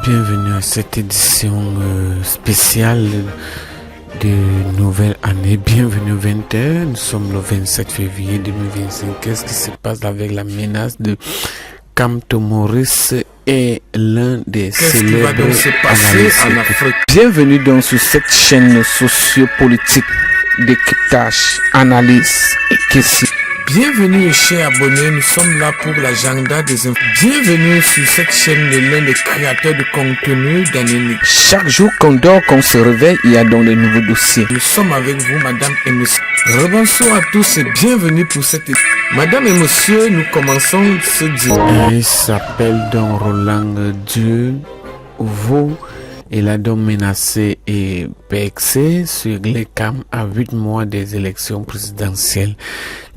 Bienvenue à cette édition spéciale de nouvelle année. Bienvenue au 20h. Nous sommes le 27 février 2025. Qu'est-ce qui se passe avec la menace de Kamto Maurice et l'un des célèbres analystes en Afrique? Bienvenue donc sur cette chaîne sociopolitique décryptage, analyse et questions. Bienvenue chers abonnés, nous sommes là pour l'agenda des infos. Bienvenue sur cette chaîne de l'un des créateurs de contenu d'Anémie. Chaque jour qu'on dort, qu'on se réveille, il y a donc de nouveaux dossiers. Nous sommes avec vous, madame et monsieur. Rebonsoir à tous et bienvenue pour cette émission. Madame et monsieur, nous commençons ce dimanche. Il s'appelle donc Roland Dieu Vaux. Il a donc menacé et vexé sur les CAM à 8 mois des élections présidentielles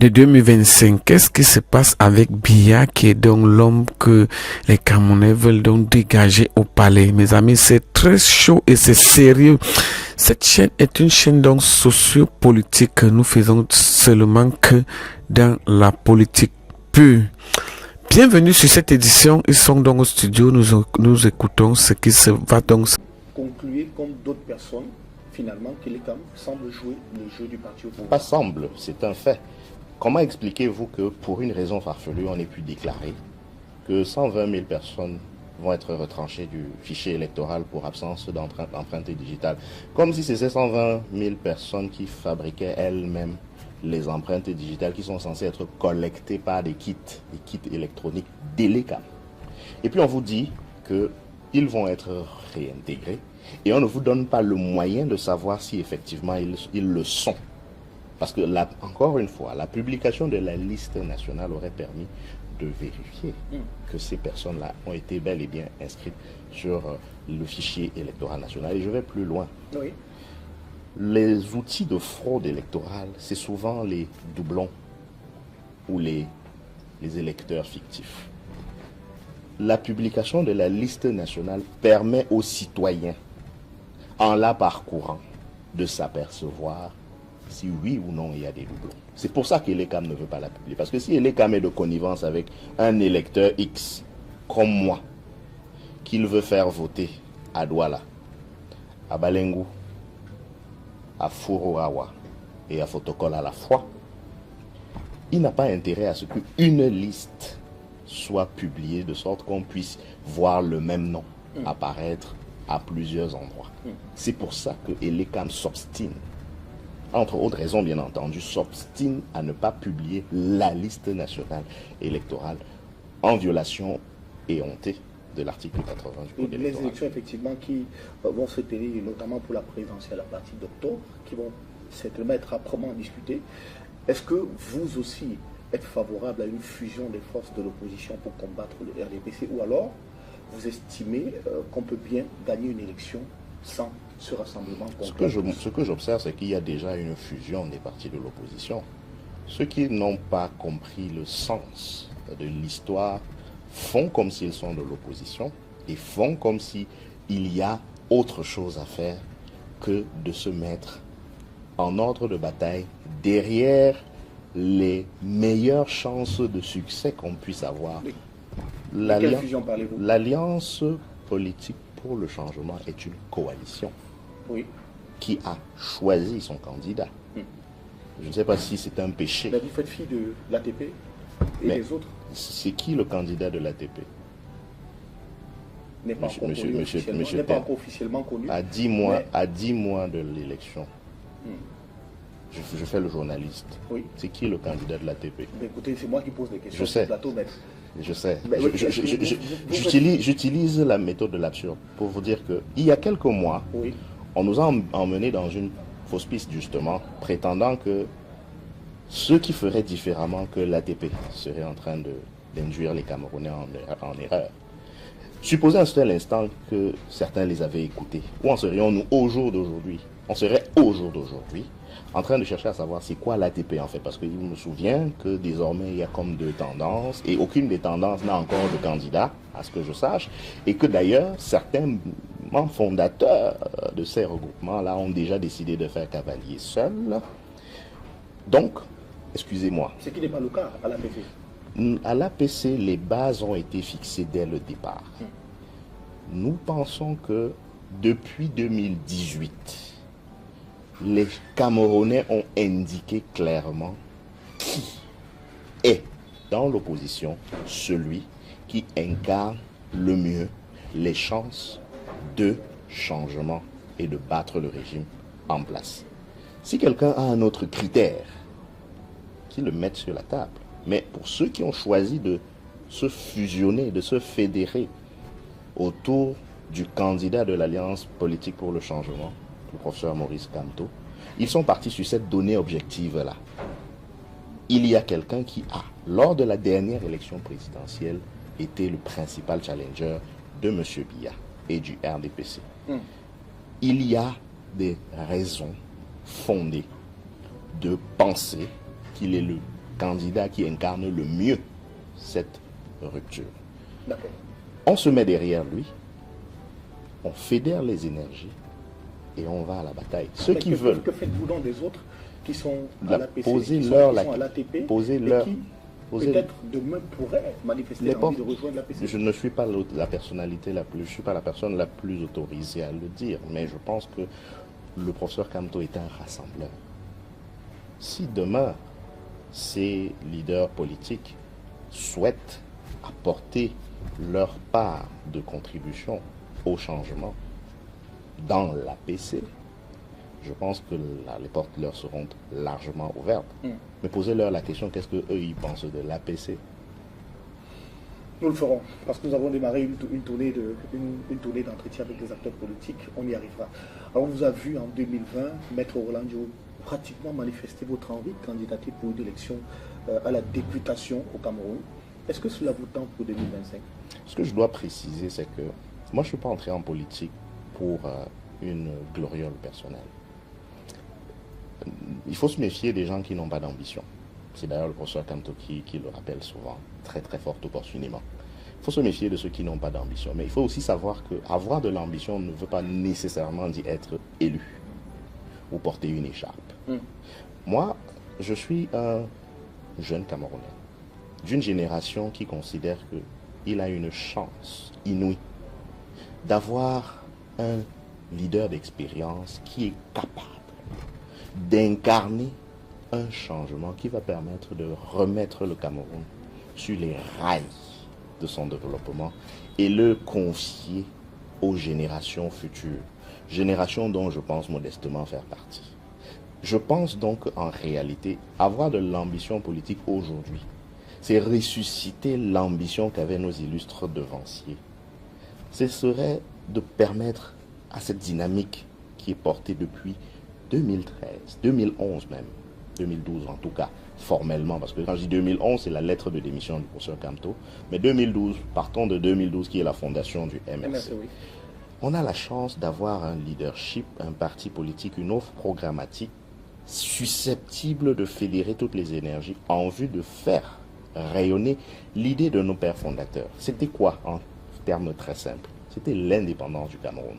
de 2025. Qu'est-ce qui se passe avec Biya, qui est donc l'homme que les Camerounais veulent donc dégager au palais? Mes amis, c'est très chaud et c'est sérieux. Cette chaîne est une chaîne donc sociopolitique. Nous faisons seulement que dans la politique pure. Bienvenue sur cette édition. Ils sont donc au studio. Nous écoutons ce qui se va donc. Concluez comme d'autres personnes, finalement, que les CAM semblent jouer le jeu du parti au pouvoir. Pas semble, c'est un fait. Comment expliquez-vous que pour une raison farfelue, on ait pu déclarer que 120 000 personnes vont être retranchées du fichier électoral pour absence d'empreinte digitale? Comme si c'est ces 120 000 personnes qui fabriquaient elles-mêmes les empreintes digitales qui sont censées être collectées par des kits électroniques d'Elecam. Et puis on vous dit qu'ils vont être réintégrés et on ne vous donne pas le moyen de savoir si effectivement ils le sont. Parce que là, encore une fois, la publication de la liste nationale aurait permis de vérifier que ces personnes-là ont été bel et bien inscrites sur le fichier électoral national. Et je vais plus loin. Oui. Les outils de fraude électorale, c'est souvent les doublons ou les électeurs fictifs. La publication de la liste nationale permet aux citoyens, en la parcourant, de s'apercevoir si oui ou non il y a des doublons. C'est pour ça qu'Elecam ne veut pas la publier. Parce que si Elecam est de connivence avec un électeur X, comme moi, qu'il veut faire voter à Douala, à Balengu, à Furuawa et à Fotokol à la fois, il n'a pas intérêt à ce qu'une liste soit publiée de sorte qu'on puisse voir le même nom apparaître à plusieurs endroits. C'est pour ça que Elecam s'obstine, entre autres raisons bien entendu, s'obstine à ne pas publier la liste nationale électorale en violation éhontée de l'article 80 du Code électoral. Les élections effectivement qui vont se tenir notamment pour la présidentielle à partir d'octobre, qui vont certainement être âprement discutées. Est-ce que vous aussi êtes favorable à une fusion des forces de l'opposition pour combattre le RDPC, ou alors vous estimez qu'on peut bien gagner une élection sans ce rassemblement complet? Ce que j'observe, c'est qu'il y a déjà une fusion des partis de l'opposition. Ceux qui n'ont pas compris le sens de l'histoire font comme s'ils sont de l'opposition et font comme s'il y a autre chose à faire que de se mettre en ordre de bataille derrière les meilleures chances de succès qu'on puisse avoir. Oui. De quelle fusion parlez-vous? L'Alliance politique pour le changement est une coalition qui a choisi son candidat. Je ne sais pas si c'est un péché. Mais vous faites fi de l'ATP et des autres? C'est qui le candidat de l'ATP? N'est pas encore officiellement connu. À 10 mois de l'élection, je fais le journaliste. Oui. C'est qui le candidat de l'ATP? Écoutez, c'est moi qui pose des questions sur le plateau, maître. Je sais. J'utilise la méthode de l'absurde pour vous dire qu'il y a quelques mois, on nous a emmenés dans une fausse piste, justement, prétendant que ceux qui feraient différemment que l'ATP seraient en train d'induire les Camerounais en erreur. Supposez un seul instant que certains les avaient écoutés. Où en serions-nous au jour d'aujourd'hui? On serait au jour d'aujourd'hui en train de chercher à savoir c'est quoi l'ATP en fait. Parce qu'il me souvient que désormais il y a comme deux tendances et aucune des tendances n'a encore de candidat, à ce que je sache. Et que d'ailleurs certains membres fondateurs de ces regroupements-là ont déjà décidé de faire cavalier seul. Donc, excusez-moi. Ce qui n'est pas le cas à l'APC. À l'APC, les bases ont été fixées dès le départ. Nous pensons que depuis 2018, les Camerounais ont indiqué clairement qui est dans l'opposition celui qui incarne le mieux les chances de changement et de battre le régime en place. Si quelqu'un a un autre critère, qu'il le mette sur la table. Mais pour ceux qui ont choisi de se fusionner, de se fédérer autour du candidat de l'Alliance politique pour le changement, le professeur Maurice Kamto, ils sont partis sur cette donnée objective-là. Il y a quelqu'un qui a, lors de la dernière élection présidentielle, été le principal challenger de M. Biya et du RDPC. Il y a des raisons fondées de penser qu'il est le candidat qui incarne le mieux cette rupture. On se met derrière lui, on fédère les énergies et on va à la bataille. Ceux qui veulent... Que faites-vous donc des autres qui sont à l'APC, poser qui sont à l'ATP, poser leur... peut-être demain pourraient manifester l'envie de rejoindre l'APC? Je ne suis pas la personnalité la plus... Je suis pas la personne la plus autorisée à le dire, mais je pense que le professeur Kamto est un rassembleur. Si demain, ces leaders politiques souhaitent apporter leur part de contribution au changement dans l'APC, je pense que les portes leur seront largement ouvertes. Mais posez-leur la question, qu'est-ce qu'eux ils pensent de l'APC? Nous le ferons, parce que nous avons démarré une tournée d'entretien avec des acteurs politiques, on y arrivera. Alors on vous a vu en 2020, Maître Orlando, pratiquement manifester votre envie de candidater pour une élection à la députation au Cameroun. Est-ce que cela vous tente pour 2025? Ce que je dois préciser, c'est que moi je ne suis pas entré en politique pour une gloriole personnelle. Il faut se méfier des gens qui n'ont pas d'ambition. C'est d'ailleurs le professeur Kamto qui le rappelle souvent, très très fort opportunément. Il faut se méfier de ceux qui n'ont pas d'ambition. Mais il faut aussi savoir qu'avoir de l'ambition ne veut pas nécessairement dire être élu ou porter une écharpe. Moi, je suis un jeune Camerounais d'une génération qui considère qu'il a une chance inouïe d'avoir un leader d'expérience qui est capable d'incarner un changement qui va permettre de remettre le Cameroun sur les rails de son développement et le confier aux générations futures, générations dont je pense modestement faire partie. Je pense donc en réalité avoir de l'ambition politique aujourd'hui, c'est ressusciter l'ambition qu'avaient nos illustres devanciers. Ce serait de permettre à cette dynamique qui est portée depuis 2013, 2011 même, 2012 en tout cas, formellement, parce que quand je dis 2011, c'est la lettre de démission du professeur Kamto, mais 2012, partons de 2012 qui est la fondation du MRC. On a la chance d'avoir un leadership, un parti politique, une offre programmatique susceptible de fédérer toutes les énergies en vue de faire rayonner l'idée de nos pères fondateurs. C'était quoi en termes très simples? C'était l'indépendance du Cameroun.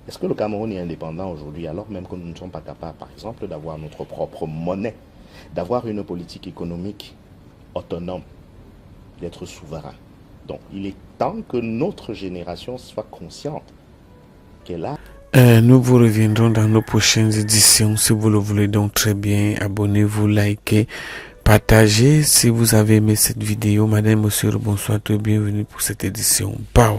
Est-ce que le Cameroun est indépendant aujourd'hui alors même que nous ne sommes pas capables, par exemple, d'avoir notre propre monnaie, d'avoir une politique économique autonome, d'être souverain? Donc, il est temps que notre génération soit consciente qu'elle a... Nous vous reviendrons dans nos prochaines éditions. Si vous le voulez donc très bien, abonnez-vous, likez, partagez. Si vous avez aimé cette vidéo, madame, monsieur, bonsoir, bienvenue pour cette édition. Ciao.